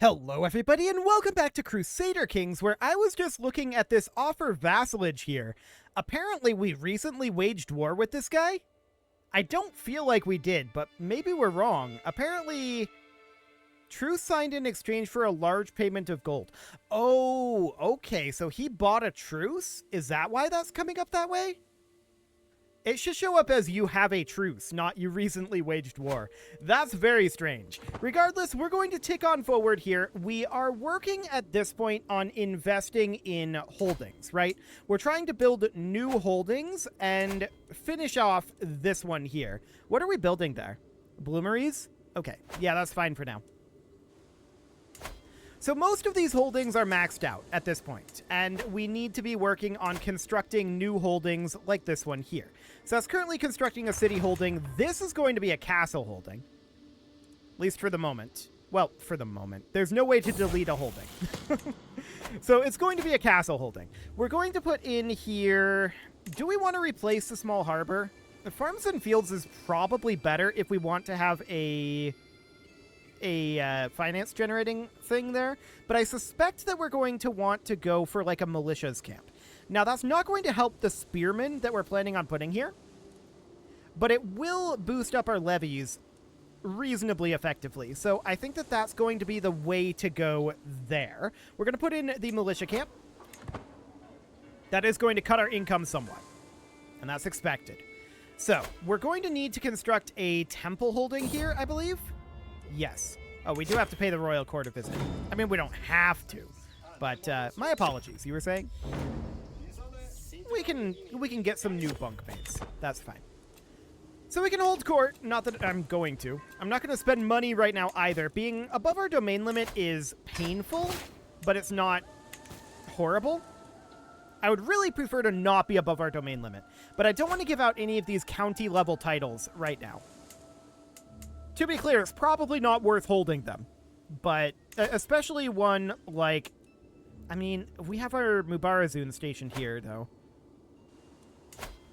Hello everybody and welcome back to Crusader Kings, where I was just looking at this offer vassalage here. Apparently we recently waged war with this guy? I don't feel like we did, but maybe we're wrong. Apparently, truce signed in exchange for a large payment of gold. Oh, okay, so he bought a truce? Is that why that's coming up that way? It should show up as you have a truce, not you recently waged war. That's very strange. Regardless, we're going to tick on forward here. We are working at this point on investing in holdings, right? We're trying to build new holdings and finish off this one here. What are we building there? Bloomeries? Okay, yeah, that's fine for now. So most of these holdings are maxed out at this point, and we need to be working on constructing new holdings like this one here. So that's currently constructing a city holding. This is going to be a castle holding, at least for the moment. Well, for the moment. There's no way to delete a holding. So it's going to be a castle holding. We're going to put in here... Do we want to replace the small harbor? The farms and fields is probably better if we want to have a finance generating thing there, but I suspect that we're going to want to go for like a militias camp. Now that's not going to help the spearmen that we're planning on putting here, but it will boost up our levies reasonably effectively. So I think that that's going to be the way to go there. We're going to put in the militia camp. That is going to cut our income somewhat, and that's expected. So we're going to need to construct a temple holding here, I believe. Yes. Oh, we do have to pay the royal court a visit. I mean, we don't have to, but my apologies. You were saying? We can get some new bunk mates. That's fine. So we can hold court. Not that I'm going to. I'm not going to spend money right now either. Being above our domain limit is painful, but it's not horrible. I would really prefer to not be above our domain limit, but I don't want to give out any of these county level titles right now. To be clear, it's probably not worth holding them, but especially one like, I mean, we have our Mubarazun station here, though.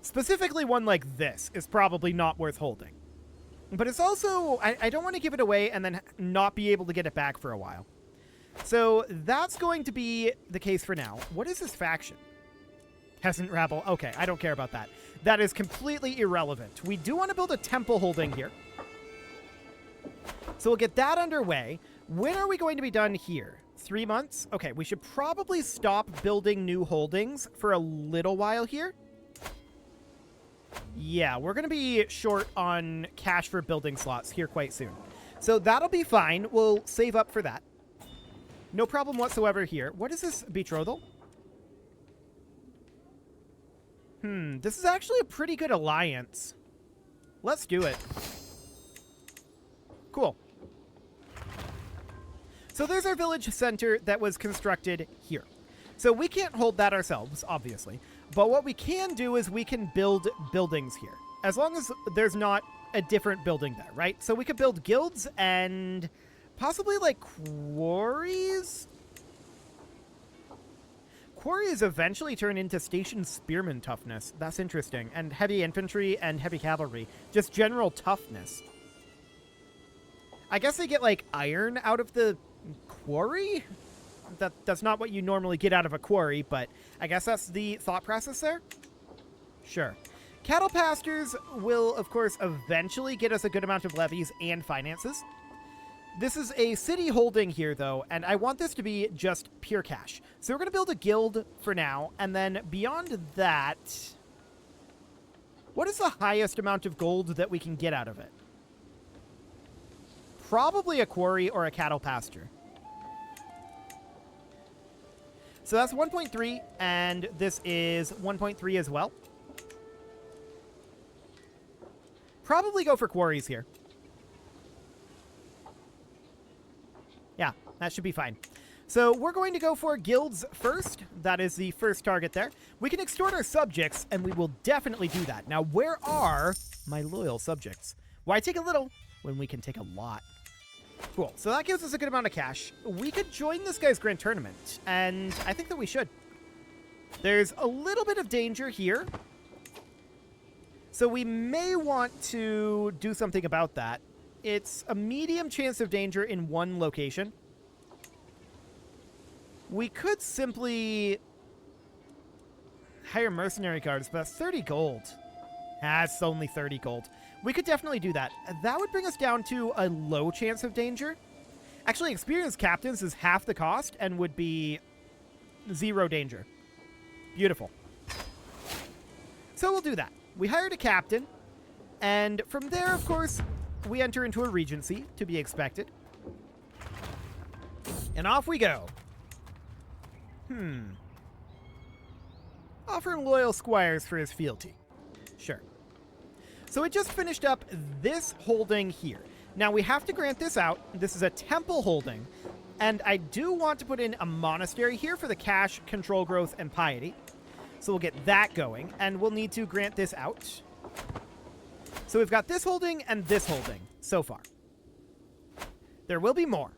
Specifically one like this is probably not worth holding. But it's also, I don't want to give it away and then not be able to get it back for a while. So that's going to be the case for now. What is this faction? Peasant rabble. Okay, I don't care about that. That is completely irrelevant. We do want to build a temple holding here. So we'll get that underway. When are we going to be done here? 3 months? Okay, we should probably stop building new holdings for a little while here. Yeah, we're going to be short on cash for building slots here quite soon. So that'll be fine. We'll save up for that. No problem whatsoever here. What is this betrothal? This is actually a pretty good alliance. Let's do it. Cool. So there's our village center that was constructed here. So we can't hold that ourselves, obviously. But what we can do is we can build buildings here. As long as there's not a different building there, right? So we could build guilds and possibly like quarries? Quarries eventually turn into station spearman toughness. That's interesting. And heavy infantry and heavy cavalry. Just general toughness. I guess they get, like, iron out of the quarry? That's not what you normally get out of a quarry, but I guess that's the thought process there? Sure. Cattle pastures will, of course, eventually get us a good amount of levies and finances. This is a city holding here, though, and I want this to be just pure cash. So we're going to build a guild for now, and then beyond that... What is the highest amount of gold that we can get out of it? Probably a quarry or a cattle pasture. So that's 1.3, and this is 1.3 as well. Probably go for quarries here. Yeah, that should be fine. So we're going to go for guilds first. That is the first target there. We can extort our subjects, and we will definitely do that. Now, where are my loyal subjects? Why take a little when we can take a lot? Cool. So that gives us a good amount of cash. We could join this guy's grand tournament, and I think that we should. There's a little bit of danger here, so we may want to do something about that. It's a medium chance of danger in one location. We could simply hire mercenary guards, but that's 30 gold. It's only 30 gold. We could definitely do that. That would bring us down to a low chance of danger. Actually, experienced captains is half the cost and would be 0 danger. Beautiful. So we'll do that. We hired a captain, and from there, of course, we enter into a regency, to be expected. And off we go. Offering loyal squires for his fealty. Sure. So we just finished up this holding here. Now we have to grant this out. This is a temple holding. And I do want to put in a monastery here for the cash, control growth, and piety. So we'll get that going. And we'll need to grant this out. So we've got this holding and this holding so far. There will be more.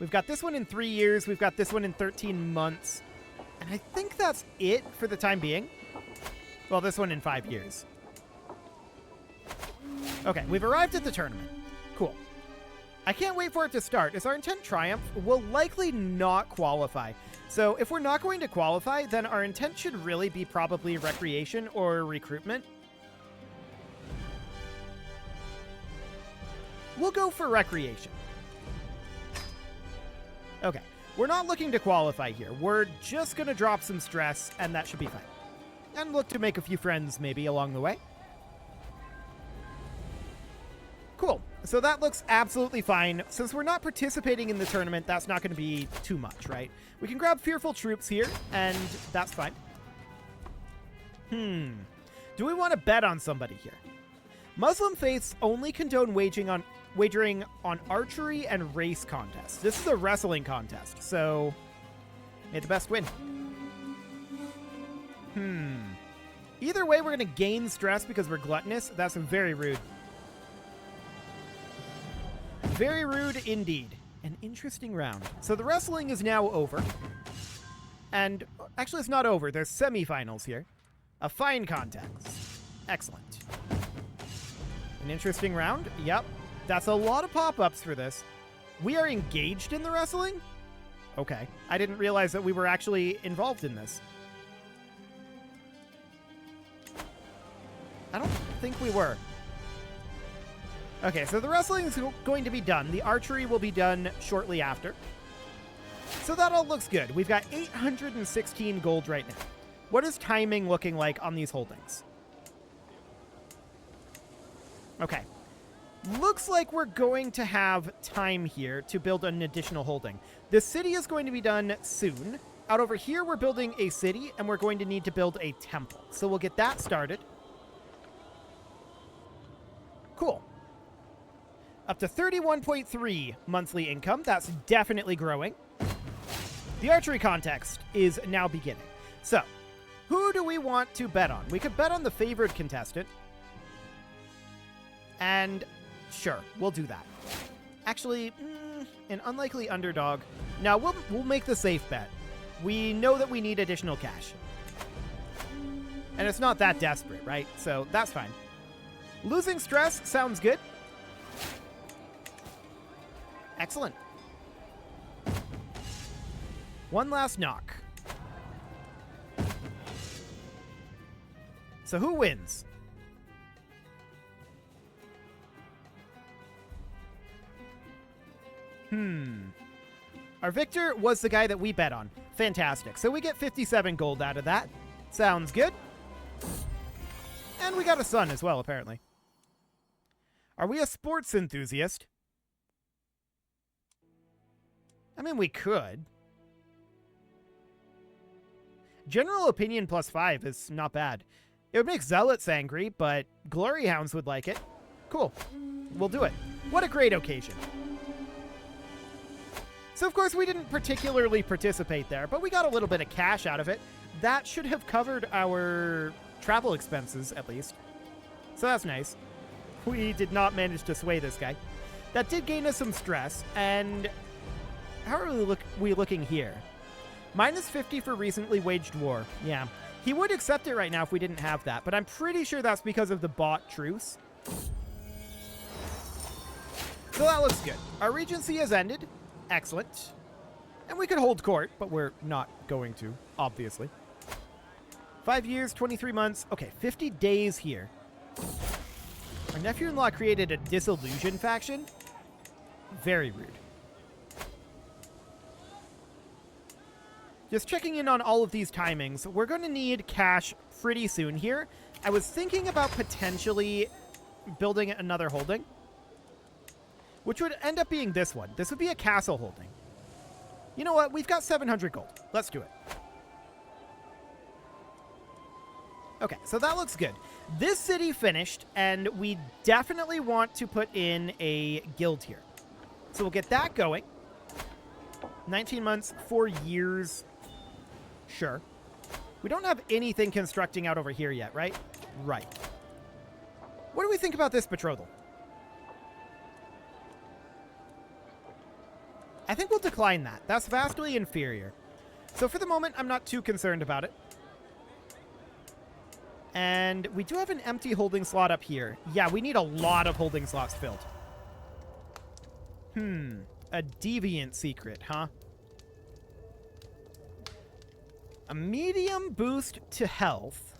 We've got this one in 3 years. We've got this one in 13 months. And I think that's it for the time being. Well, this one in 5 years. Okay, we've arrived at the tournament. Cool. I can't wait for it to start. Is our intent triumph? We'll likely not qualify. So if we're not going to qualify, then our intent should really be probably recreation or recruitment. We'll go for recreation. Okay, we're not looking to qualify here. We're just going to drop some stress, and that should be fine. And look to make a few friends, maybe, along the way. Cool. So that looks absolutely fine. Since we're not participating in the tournament, that's not going to be too much, right? We can grab fearful troops here, and that's fine. Do we want to bet on somebody here? Muslim faiths only condone wagering on archery and race contests. This is a wrestling contest, so may the best win. Either way, we're going to gain stress because we're gluttonous. That's very rude. Very rude indeed. An interesting round. So the wrestling is now over. And actually, it's not over. There's semifinals here. A fine contest. Excellent. An interesting round. Yep. That's a lot of pop-ups for this. We are engaged in the wrestling? Okay. I didn't realize that we were actually involved in this. I don't think we were. Okay, so the wrestling is going to be done. The archery will be done shortly after. So that all looks good. We've got 816 gold right now. What is timing looking like on these holdings? Okay. Looks like we're going to have time here to build an additional holding. The city is going to be done soon. Out over here, we're building a city, and we're going to need to build a temple. So we'll get that started. Cool. Up to 31.3 monthly income. That's definitely growing. The archery contest is now beginning. So, who do we want to bet on? We could bet on the favored contestant. And sure, we'll do that. Actually, an unlikely underdog. Now, we'll make the safe bet. We know that we need additional cash. And it's not that desperate, right? So that's fine. Losing stress sounds good. Excellent. One last knock. So who wins? Our victor was the guy that we bet on. Fantastic. So we get 57 gold out of that. Sounds good. And we got a son as well, apparently. Are we a sports enthusiast? I mean, we could. General opinion +5 is not bad. It would make zealots angry, but glory hounds would like it. Cool. We'll do it. What a great occasion. So, of course, we didn't particularly participate there, but we got a little bit of cash out of it. That should have covered our travel expenses, at least. So that's nice. We did not manage to sway this guy. That did gain us some stress, and how are we looking here? -50 for recently waged war. Yeah. He would accept it right now if we didn't have that, but I'm pretty sure that's because of the bot truce. So that looks good. Our regency has ended. Excellent. And we could hold court, but we're not going to, obviously. 5 years, 23 months. Okay, 50 days here. Our nephew-in-law created a disillusion faction. Very rude. Just checking in on all of these timings. We're going to need cash pretty soon here. I was thinking about potentially building another holding, which would end up being this one. This would be a castle holding. You know what? We've got 700 gold. Let's do it. Okay, so that looks good. This city finished, and we definitely want to put in a guild here. So we'll get that going. 19 months, 4 years. Sure. We don't have anything constructing out over here yet, right? Right. What do we think about this betrothal? I think we'll decline that. That's vastly inferior. So for the moment, I'm not too concerned about it. And we do have an empty holding slot up here. Yeah, we need a lot of holding slots filled. A deviant secret, huh? A medium boost to health.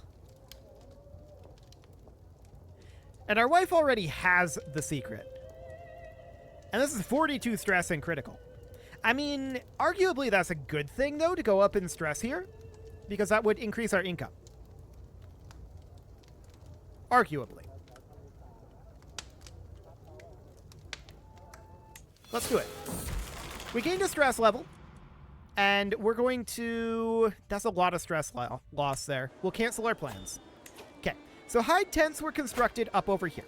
And our wife already has the secret. And this is 42 stress and critical. I mean, arguably that's a good thing, though, to go up in stress here. Because that would increase our income. Arguably. Let's do it. We gained a stress level. And we're going to... That's a lot of stress loss there. We'll cancel our plans. Okay. So hide tents were constructed up over here.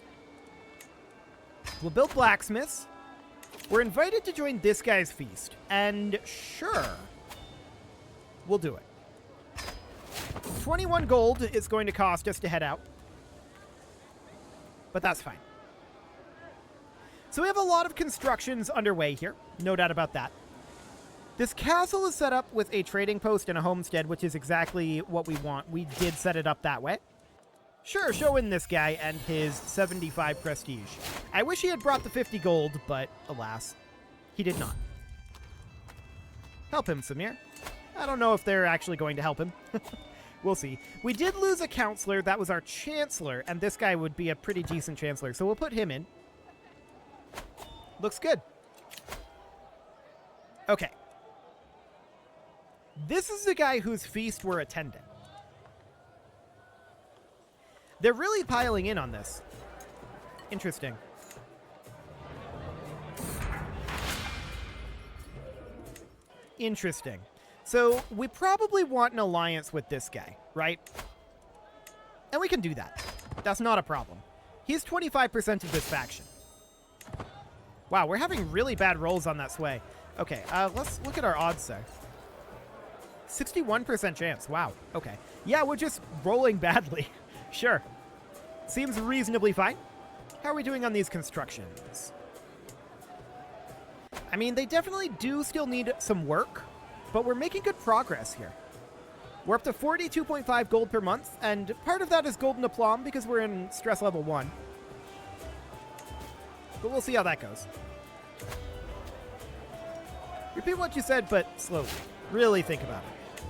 We'll build blacksmiths. We're invited to join this guy's feast. And sure. We'll do it. 21 gold is going to cost us to head out. But that's fine. So we have a lot of constructions underway here. No doubt about that. This castle is set up with a trading post and a homestead, which is exactly what we want. We did set it up that way. Sure, show in this guy and his 75 prestige. I wish he had brought the 50 gold, but alas, he did not. Help him, Samir. I don't know if they're actually going to help him. We'll see. We did lose a counselor. That was our chancellor, and this guy would be a pretty decent chancellor, so we'll put him in. Looks good. Okay. This is the guy whose feast we're attending. They're really piling in on this. Interesting. Interesting. So we probably want an alliance with this guy, right? And we can do that. That's not a problem. He's 25% of this faction. Wow, we're having really bad rolls on that sway. Okay, let's look at our odds there. 61% chance. Wow. Okay. Yeah, we're just rolling badly. Sure. Seems reasonably fine. How are we doing on these constructions? I mean, they definitely do still need some work, but we're making good progress here. We're up to 42.5 gold per month, and part of that is golden aplomb because we're in stress level 1. But we'll see how that goes. Repeat what you said, but slowly. Really think about it.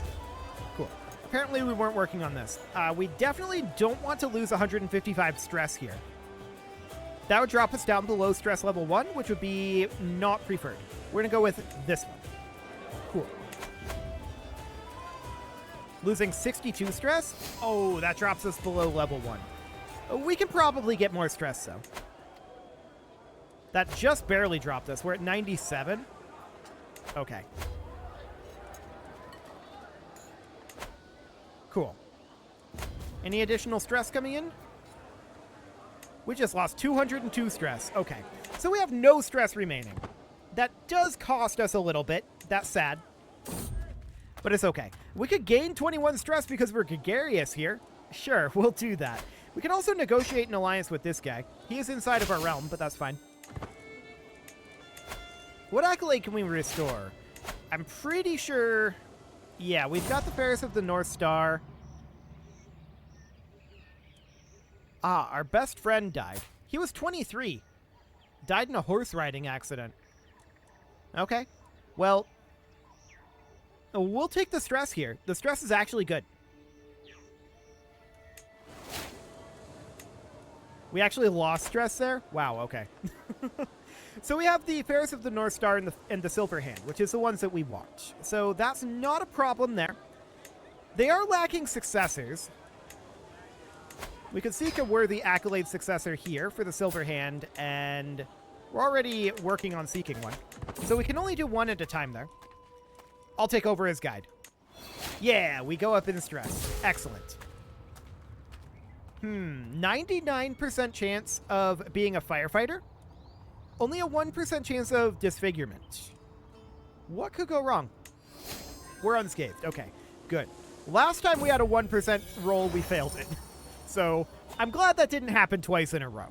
Cool. Apparently we weren't working on this. We definitely don't want to lose 155 stress here. That would drop us down below stress level 1, which would be not preferred. We're going to go with this one. Cool. Losing 62 stress? Oh, that drops us below level 1. We can probably get more stress, though. That just barely dropped us. We're at 97. Okay. Cool. Any additional stress coming in? We just lost 202 stress. Okay. So we have no stress remaining. That does cost us a little bit. That's sad. But it's okay. We could gain 21 stress because we're gregarious here. Sure, we'll do that. We can also negotiate an alliance with this guy. He is inside of our realm, but that's fine. What accolade can we restore? I'm pretty sure... Yeah, we've got the Ferris of the North Star. Ah, our best friend died. He was 23. Died in a horse riding accident. Okay. Well, We'll take the stress here. The stress is actually good. We actually lost stress there? Wow, okay. So we have the Ferris of the North Star and the Silver Hand, which is the ones that we want. So that's not a problem there. They are lacking successors. We could seek a worthy accolade successor here for the Silver Hand, and we're already working on seeking one. So we can only do one at a time there. I'll take over as guide. Yeah, we go up in stress. Excellent. 99% chance of being a firefighter. Only a 1% chance of disfigurement. What could go wrong? We're unscathed. Okay, good. Last time we had a 1% roll, we failed it. So I'm glad that didn't happen twice in a row.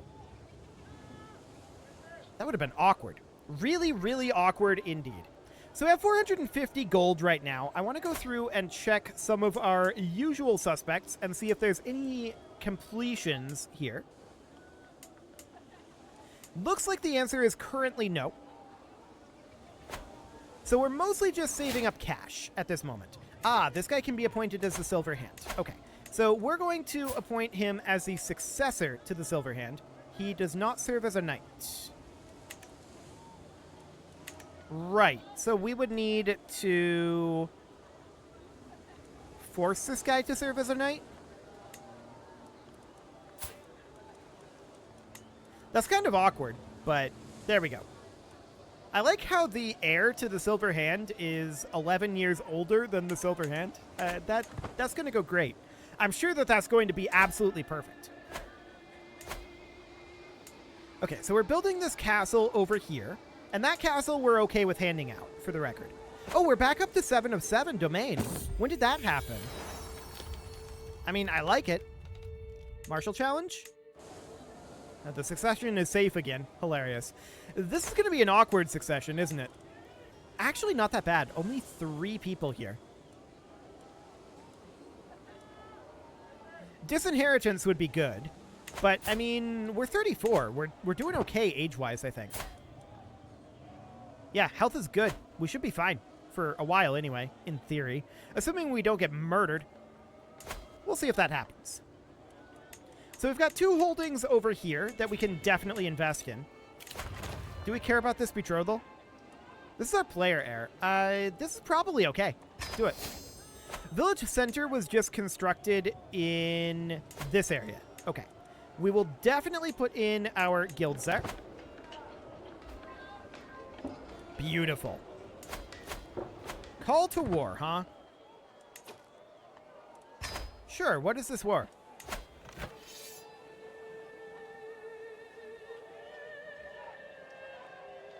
That would have been awkward. Really, really awkward indeed. So we have 450 gold right now. I want to go through and check some of our usual suspects and see if there's any completions here. Looks like the answer is currently no. So we're mostly just saving up cash at this moment. Ah, this guy can be appointed as the Silver Hand. Okay, so we're going to appoint him as the successor to the Silver Hand. He does not serve as a knight. Right, so we would need to force this guy to serve as a knight. That's kind of awkward, but there we go. I like how the heir to the Silver Hand is 11 years older than the Silver Hand. That's going to go great. I'm sure that that's going to be absolutely perfect. Okay, so we're building this castle over here, and that castle we're okay with handing out, for the record. Oh, we're back up to 7 of 7 domain. When did that happen? I mean, I like it. Martial challenge? The succession is safe again. Hilarious. This is going to be an awkward succession, isn't it? Actually, not that bad. Only 3 people here. Disinheritance would be good. But, I mean, we're 34. We're doing okay age-wise, I think. Yeah, health is good. We should be fine. For a while, anyway, in theory. Assuming we don't get murdered. We'll see if that happens. So we've got 2 holdings over here that we can definitely invest in. Do we care about this betrothal? This is our player heir. This is probably okay. Do it. Village Center was just constructed in this area. Okay. We will definitely put in our guilds there. Beautiful. Call to war, huh? Sure, what is this war?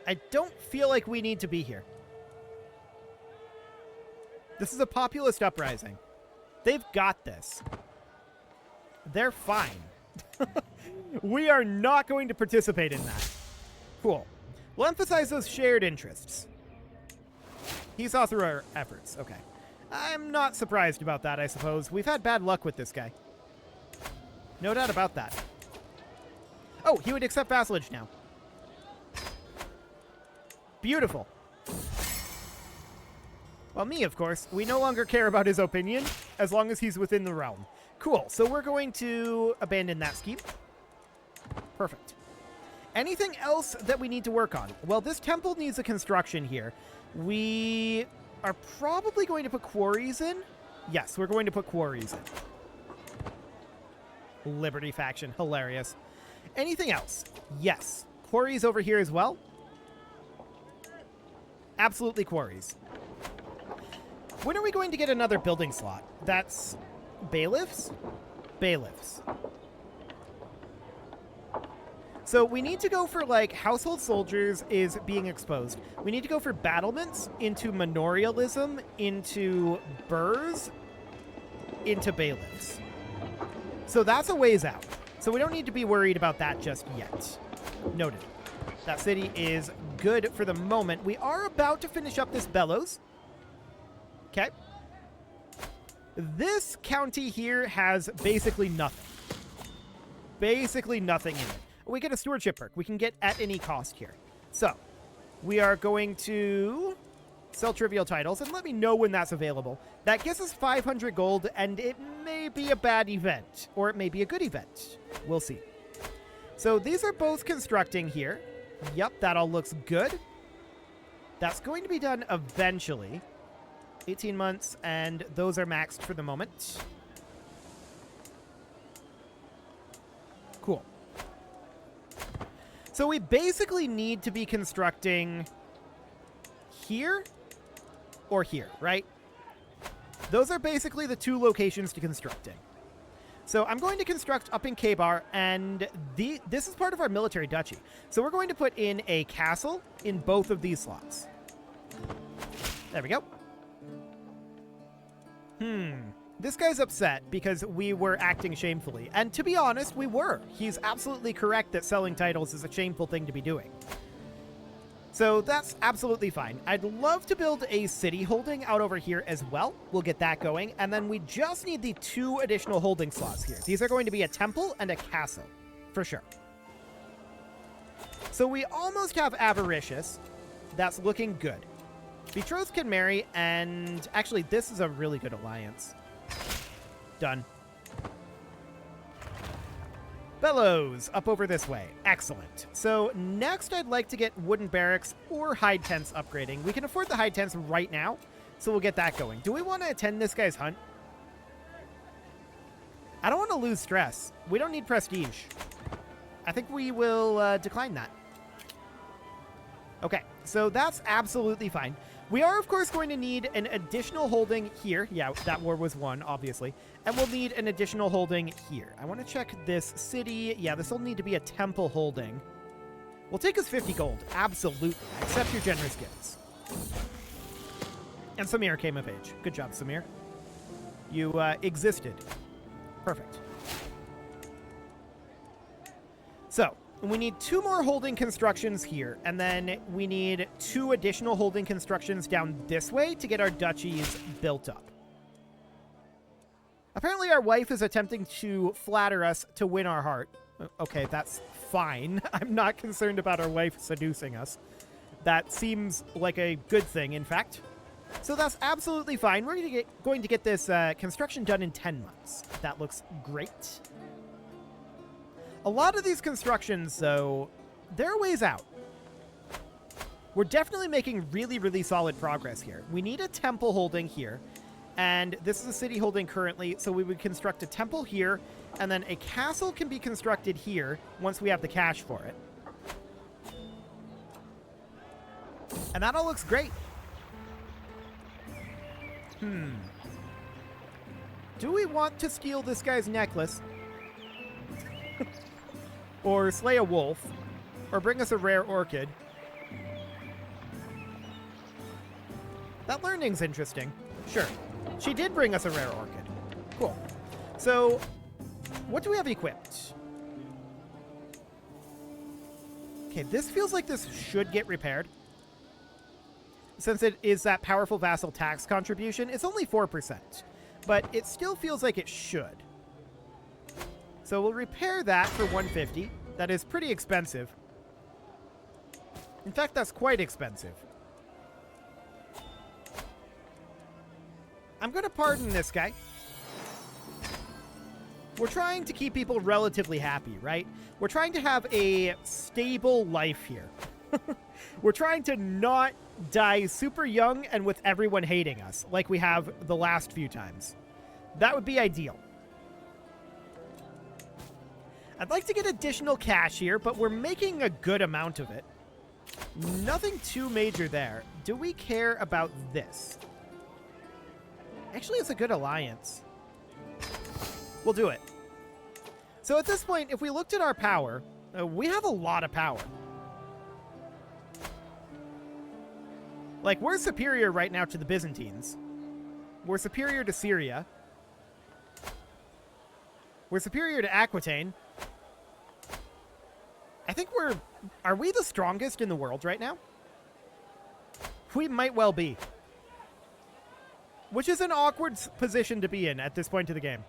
I don't feel like we need to be here. This is a populist uprising. They've got this. They're fine. We are not going to participate in that. Cool. We'll emphasize those shared interests. He saw through our efforts. Okay. I'm not surprised about that, I suppose. We've had bad luck with this guy. No doubt about that. Oh, he would accept vassalage now. Beautiful. Well, me, of course. We no longer care about his opinion, as long as he's within the realm. Cool. So we're going to abandon that scheme. Perfect. Anything else that we need to work on? Well, this temple needs a construction here. We are probably going to put quarries in. Yes, we're going to put quarries in. Liberty faction. Hilarious. Anything else? Yes. Quarries over here as well. Absolutely quarries. When are we going to get another building slot? That's bailiffs? Bailiffs. So we need to go for, like, household soldiers is being exposed. We need to go for battlements, into manorialism, into burrs, into bailiffs. So that's a ways out. So we don't need to be worried about that just yet. Noted. That city is good for the moment. We are about to finish up this bellows. Okay. This county here has basically nothing. Basically nothing in it. We get a stewardship perk. We can get at any cost here. So, we are going to Sell trivial titles, and let me know when that's available. That gives us 500 gold, and it may be a bad event, or it may be a good event. We'll see. So these are both constructing here. Yep, that all looks good. That's going to be done eventually. 18 months, and those are maxed for the moment. Cool. So we basically need to be constructing here or here, right? Those are basically the two locations to construct in. So I'm going to construct up in K-Bar, and this is part of our military duchy. So we're going to put in a castle in both of these slots. There we go. This guy's upset because we were acting shamefully. And to be honest, we were. He's absolutely correct that selling titles is a shameful thing to be doing. So that's absolutely fine. I'd love to build a city holding out over here as well. We'll get that going. And then we just need the 2 additional holding slots here. These are going to be a temple and a castle, for sure. So we almost have Avaricious. That's looking good. Betrothed can marry, and actually this is a really good alliance. Done. Bellows, up over this way. Excellent. So next I'd like to get wooden barracks or hide tents upgrading. We can afford the hide tents right now, so we'll get that going. Do we want to attend this guy's hunt? I don't want to lose stress. We don't need prestige. I think we will decline that. Okay, so that's absolutely fine. We are, of course, going to need an additional holding here. Yeah, that war was won, obviously. And we'll need an additional holding here. I want to check this city. Yeah, this will need to be a temple holding. We'll take us 50 gold. Absolutely. Accept your generous gifts. And Samir came of age. Good job, Samir. You existed. Perfect. So, we need 2 more holding constructions here, and then we need 2 additional holding constructions down this way to get our duchies built up. Apparently our wife is attempting to flatter us to win our heart. Okay, that's fine. I'm not concerned about our wife seducing us. That seems like a good thing, in fact. So that's absolutely fine. We're going to get this construction done in 10 months. That looks great. A lot of these constructions, though, they're a ways out. We're definitely making really, really solid progress here. We need a temple holding here, and this is a city holding currently, so we would construct a temple here, and then a castle can be constructed here once we have the cash for it. And that all looks great. Do we want to steal this guy's necklace? Or slay a wolf, or bring us a rare orchid? That learning's interesting. Sure. She did bring us a rare orchid. Cool. So, what do we have equipped? Okay, this feels like this should get repaired. Since it is that powerful vassal tax contribution, it's only 4%. But it still feels like it should. So we'll repair that for 150. That is pretty expensive. In fact, that's quite expensive. I'm going to pardon this guy. We're trying to keep people relatively happy, right? We're trying to have a stable life here. We're trying to not die super young and with everyone hating us, like we have the last few times. That would be ideal. I'd like to get additional cash here, but we're making a good amount of it. Nothing too major there. Do we care about this? Actually, it's a good alliance. We'll do it. So at this point, if we looked at our power, we have a lot of power. Like, we're superior right now to the Byzantines. We're superior to Syria. We're superior to Aquitaine. I think are we the strongest in the world right now? We might well be. Which is an awkward position to be in at this point of the game.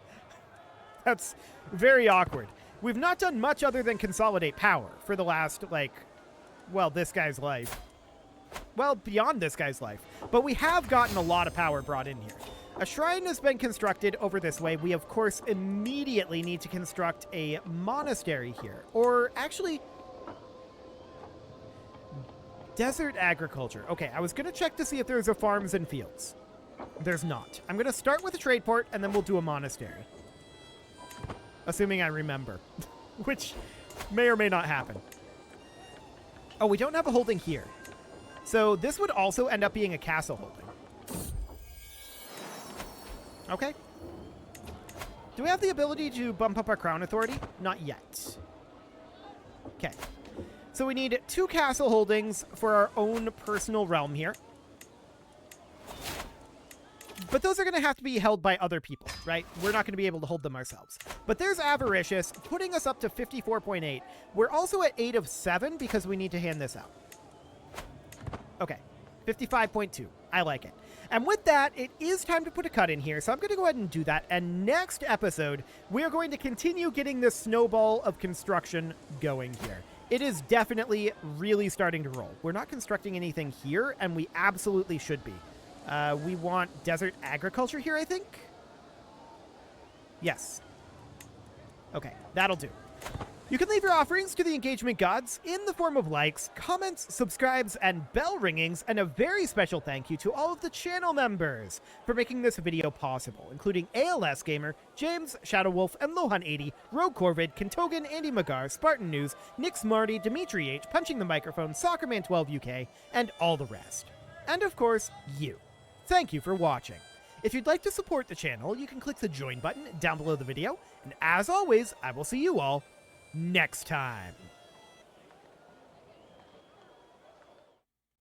That's very awkward. We've not done much other than consolidate power for the last, like, well, this guy's life. well, beyond this guy's life. But we have gotten a lot of power brought in here. A shrine has been constructed over this way. We, of course, immediately need to construct a monastery here. Or, actually, desert agriculture. Okay, I was going to check to see if there's a farms and fields. There's not. I'm going to start with a trade port, and then we'll do a monastery. Assuming I remember. Which may or may not happen. Oh, we don't have a holding here. So this would also end up being a castle holding. Okay. Do we have the ability to bump up our crown authority? Not yet. Okay. So we need 2 castle holdings for our own personal realm here. But those are going to have to be held by other people, right? We're not going to be able to hold them ourselves. But there's Avaricious, putting us up to 54.8. We're also at 8 of 7 because we need to hand this out. Okay, 55.2. I like it. And with that, it is time to put a cut in here, so I'm going to go ahead and do that. And next episode, we are going to continue getting this snowball of construction going here. It is definitely really starting to roll. We're not constructing anything here, and we absolutely should be. We want desert agriculture here, I think? Yes. Okay, that'll do. You can leave your offerings to the engagement gods in the form of likes, comments, subscribes, and bell ringings, and a very special thank you to all of the channel members for making this video possible, including ALS Gamer, James, Shadowwolf, and Lohan80, Rogue Corvid, Kentogan, Andy Magar, Spartan News, Nick Smarty, Dimitri H, Punching the Microphone, Soccerman12 UK, and all the rest. And of course, you. Thank you for watching. If you'd like to support the channel, you can click the join button down below the video, and as always, I will see you all next time.